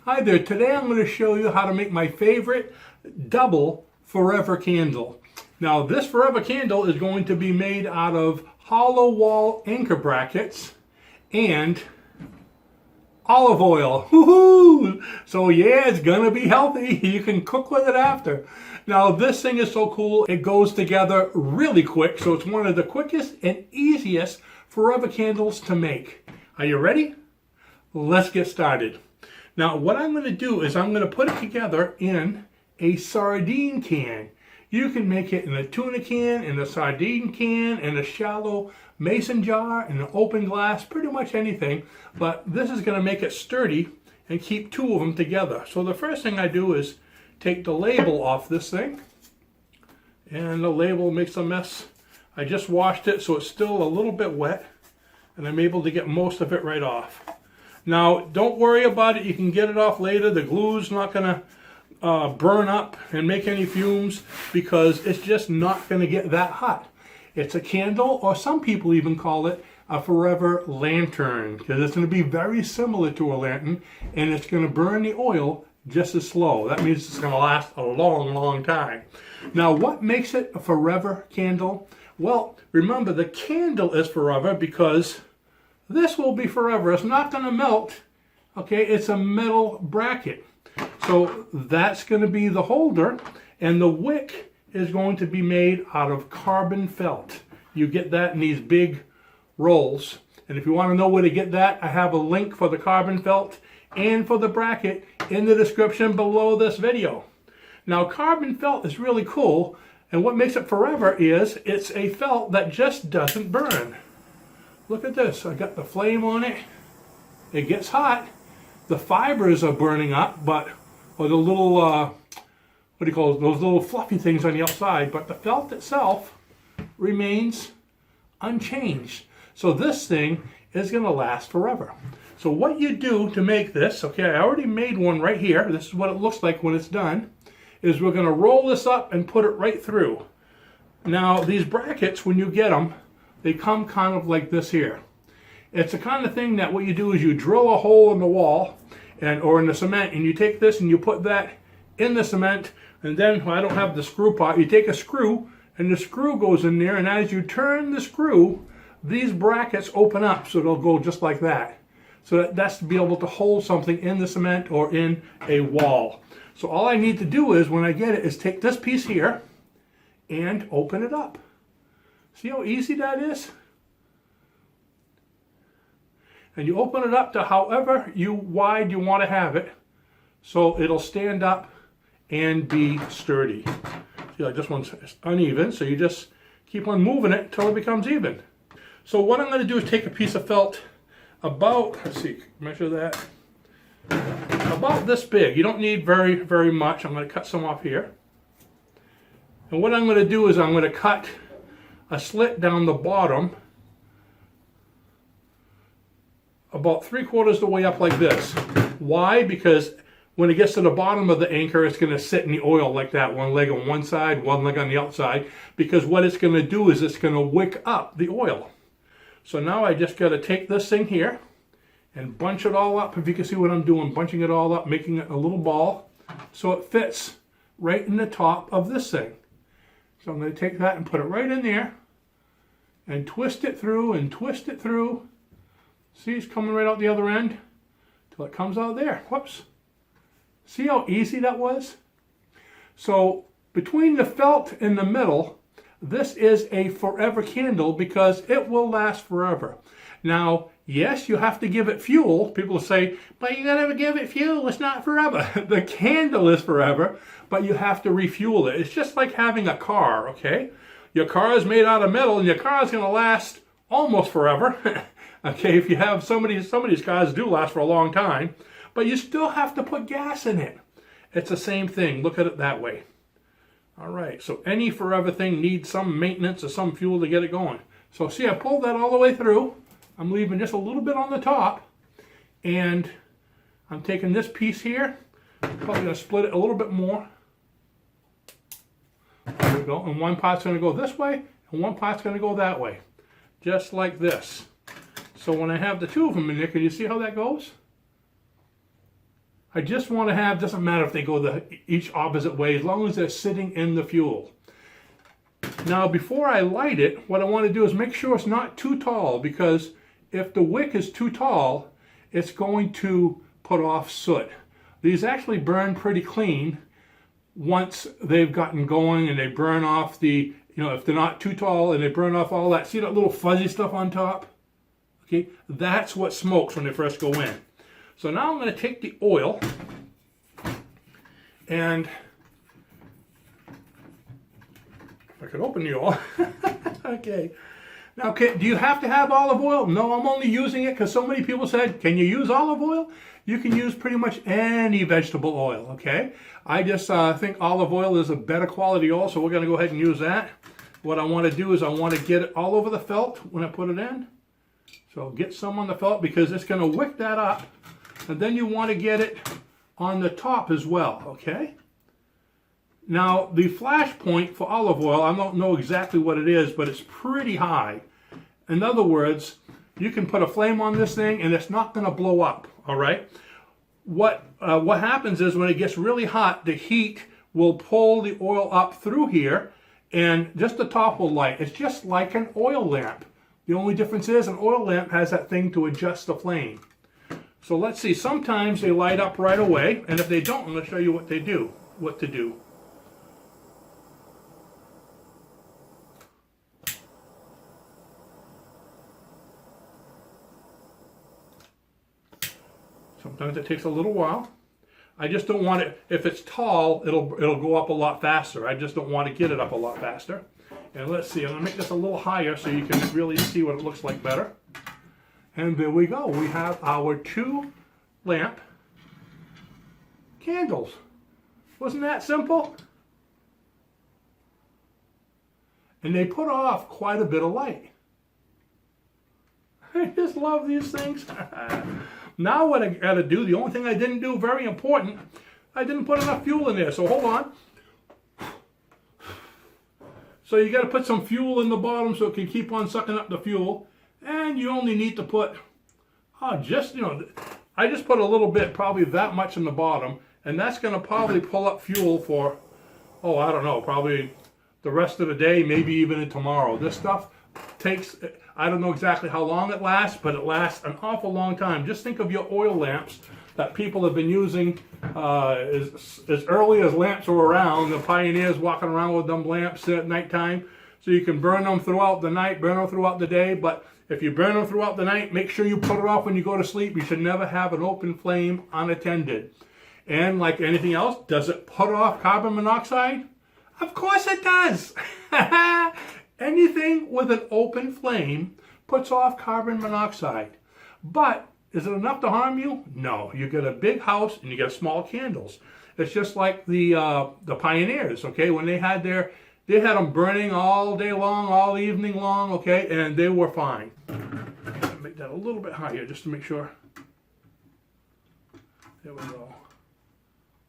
Hi there, today I'm going to show you how to make my favorite double forever candle. Now this forever candle is going to be made out of hollow wall anchor brackets and olive oil. Woohoo! So yeah, it's going to be healthy. You can cook with it after. Now this thing is so cool, it goes together really quick, so it's one of the quickest and easiest forever candles to make. Are you ready? Let's get started. Now what I'm going to do is I'm going to put it together in a sardine can. You can make it in a tuna can, in a sardine can, in a shallow mason jar, in an open glass, pretty much anything. But this is going to make it sturdy and keep two of them together. So the first thing I do is take the label off this thing. And the label makes a mess. I just washed it so it's still a little bit wet. And I'm able to get most of it right off. Now, don't worry about it. You can get it off later. The glue's not going to burn up and make any fumes because it's just not going to get that hot. It's a candle, or some people even call it a forever lantern, because it's going to be very similar to a lantern, and it's going to burn the oil just as slow. That means it's going to last a long, long time. Now, what makes it a forever candle? Well, remember, the candle is forever because this will be forever. It's not going to melt. Okay, it's a metal bracket. So that's going to be the holder, and the wick is going to be made out of carbon felt. You get that in these big rolls. And if you want to know where to get that, I have a link for the carbon felt and for the bracket in the description below this video. Now, carbon felt is really cool, and what makes it forever is it's a felt that just doesn't burn. Look at this. I got the flame on it. It gets hot. The fibers are burning up, or the little, what do you call it? Those little fluffy things on the outside, but the felt itself remains unchanged. So this thing is going to last forever. So what you do to make this, okay, I already made one right here. This is what it looks like when it's done, is we're going to roll this up and put it right through. Now, these brackets, when you get them, they come kind of like this here. It's the kind of thing that what you do is you drill a hole in the wall or in the cement, and you take this and you put that in the cement, and then, well, I don't have the screw part, you take a screw and the screw goes in there, and as you turn the screw, these brackets open up, so they'll go just like that. So that's to be able to hold something in the cement or in a wall. So all I need to do is, when I get it, is take this piece here and open it up. See how easy that is? And you open it up to however wide you want to have it, so it'll stand up and be sturdy. See, like this one's uneven, so you just keep on moving it until it becomes even. So what I'm going to do is take a piece of felt about, let's see, measure that, about this big. You don't need very, very much. I'm going to cut some off here. And what I'm going to do is I'm going to cut a slit down the bottom about 3/4 the way up like this. Why? Because when it gets to the bottom of the anchor, it's going to sit in the oil like that, one leg on one side, one leg on the outside, because what it's going to do is it's going to wick up the oil. So now I just got to take this thing here and bunch it all up. If you can see what I'm doing, bunching it all up, making it a little ball so it fits right in the top of this thing. So I'm going to take that and put it right in there and twist it through and twist it through. See, it's coming right out the other end till it comes out there. Whoops. See how easy that was? So between the felt and the middle, this is a forever candle because it will last forever. Now, yes, you have to give it fuel. People say, but you gotta give it fuel, it's not forever. The candle is forever, but you have to refuel it. It's just like having a car, okay? Your car is made out of metal and your car is gonna last almost forever. Okay, if you have some of these cars do last for a long time, but you still have to put gas in it. It's the same thing, look at it that way. All right, so any forever thing needs some maintenance or some fuel to get it going. So see, I pulled that all the way through. I'm leaving just a little bit on the top, and I'm taking this piece here, probably going to split it a little bit more. There we go. And one part's going to go this way, and one part's going to go that way. Just like this. So when I have the two of them in there, can you see how that goes? I just want to have, doesn't matter if they go each opposite way, as long as they're sitting in the fuel. Now before I light it, what I want to do is make sure it's not too tall, because if the wick is too tall, it's going to put off soot. These actually burn pretty clean once they've gotten going, and they burn off the, if they're not too tall, and they burn off all that. See that little fuzzy stuff on top? Okay, that's what smokes when they first go in. So now I'm going to take the oil, and if I could open the oil. Okay. Now, do you have to have olive oil? No, I'm only using it because so many people said, can you use olive oil? You can use pretty much any vegetable oil, okay? I just think olive oil is a better quality oil, so we're going to go ahead and use that. What I want to do is I want to get it all over the felt when I put it in. So get some on the felt because it's going to wick that up. And then you want to get it on the top as well, okay? Now, the flash point for olive oil, I don't know exactly what it is, but it's pretty high. In other words, you can put a flame on this thing and it's not going to blow up, all right? What happens is when it gets really hot, the heat will pull the oil up through here and just the top will light. It's just like an oil lamp. The only difference is an oil lamp has that thing to adjust the flame. So let's see, sometimes they light up right away, and if they don't, I'm going to show you what to do. Sometimes it takes a little while. I just don't want it, if it's tall, it'll go up a lot faster. I just don't want to get it up a lot faster. And let's see, I'm going to make this a little higher so you can really see what it looks like better. And there we go. We have our 2 lamp candles. Wasn't that simple? And they put off quite a bit of light. I just love these things. Now what I got to do, the only thing I didn't do, very important, I didn't put enough fuel in there. So hold on. So you got to put some fuel in the bottom so it can keep on sucking up the fuel. And you only need to put, I just put a little bit, probably that much in the bottom. And that's going to probably pull up fuel for, I don't know, probably the rest of the day, maybe even tomorrow. This stuff takes, I don't know exactly how long it lasts, but it lasts an awful long time. Just think of your oil lamps that people have been using as early as lamps were around. The pioneers walking around with them lamps at nighttime. So you can burn them throughout the night, burn them throughout the day, but if you burn them throughout the night, make sure you put it off when you go to sleep. You should never have an open flame unattended. And like anything else, does it put off carbon monoxide? Of course it does. Anything with an open flame puts off carbon monoxide. But is it enough to harm you? No. You get a big house and you get small candles. It's just like the pioneers, okay? When they had them burning all day long, all evening long, okay? And they were fine. Make that a little bit higher just to make sure. There we go.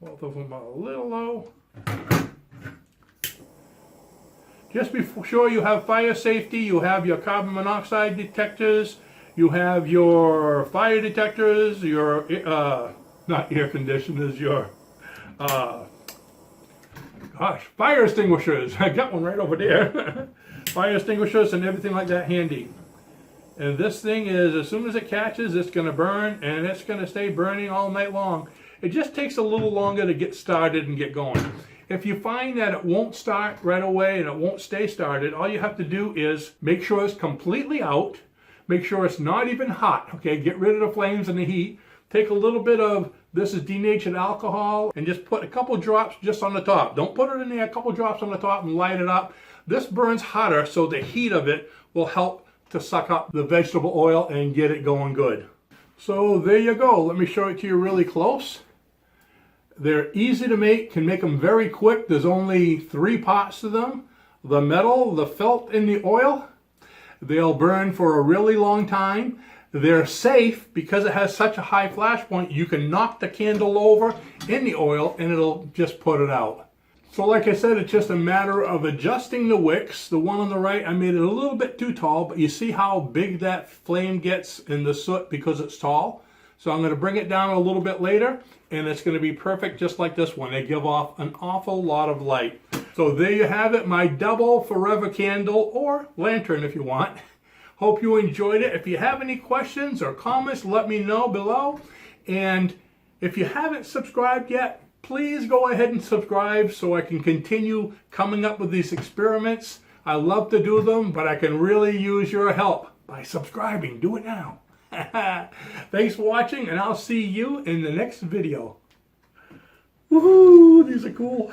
Both of them are a little low. Just be sure you have fire safety, you have your carbon monoxide detectors, you have your fire detectors, your, not air conditioners, your, fire extinguishers. I got one right over there. Fire extinguishers and everything like that handy. And this thing is, as soon as it catches, it's going to burn, and it's going to stay burning all night long. It just takes a little longer to get started and get going. If you find that it won't start right away and it won't stay started, all you have to do is make sure it's completely out. Make sure it's not even hot, okay? Get rid of the flames and the heat. Take a little bit of, this is denatured alcohol, and just put a couple drops just on the top. Don't put it in there, a couple drops on the top and light it up. This burns hotter, so the heat of it will help to suck up the vegetable oil and get it going good. So there you go. Let me show it to you really close. They're easy to make, can make them very quick. There's only 3 parts to them. The metal, the felt, and the oil. They'll burn for a really long time. They're safe because it has such a high flash point. You can knock the candle over in the oil and it'll just put it out. So like I said, it's just a matter of adjusting the wicks. The one on the right, I made it a little bit too tall, but you see how big that flame gets in the soot because it's tall? So I'm going to bring it down a little bit later, and it's going to be perfect just like this one. They give off an awful lot of light. So there you have it, my double forever candle, or lantern if you want. Hope you enjoyed it. If you have any questions or comments, let me know below. And if you haven't subscribed yet, please go ahead and subscribe so I can continue coming up with these experiments. I love to do them, but I can really use your help by subscribing. Do it now. Thanks for watching, and I'll see you in the next video. Woohoo! These are cool.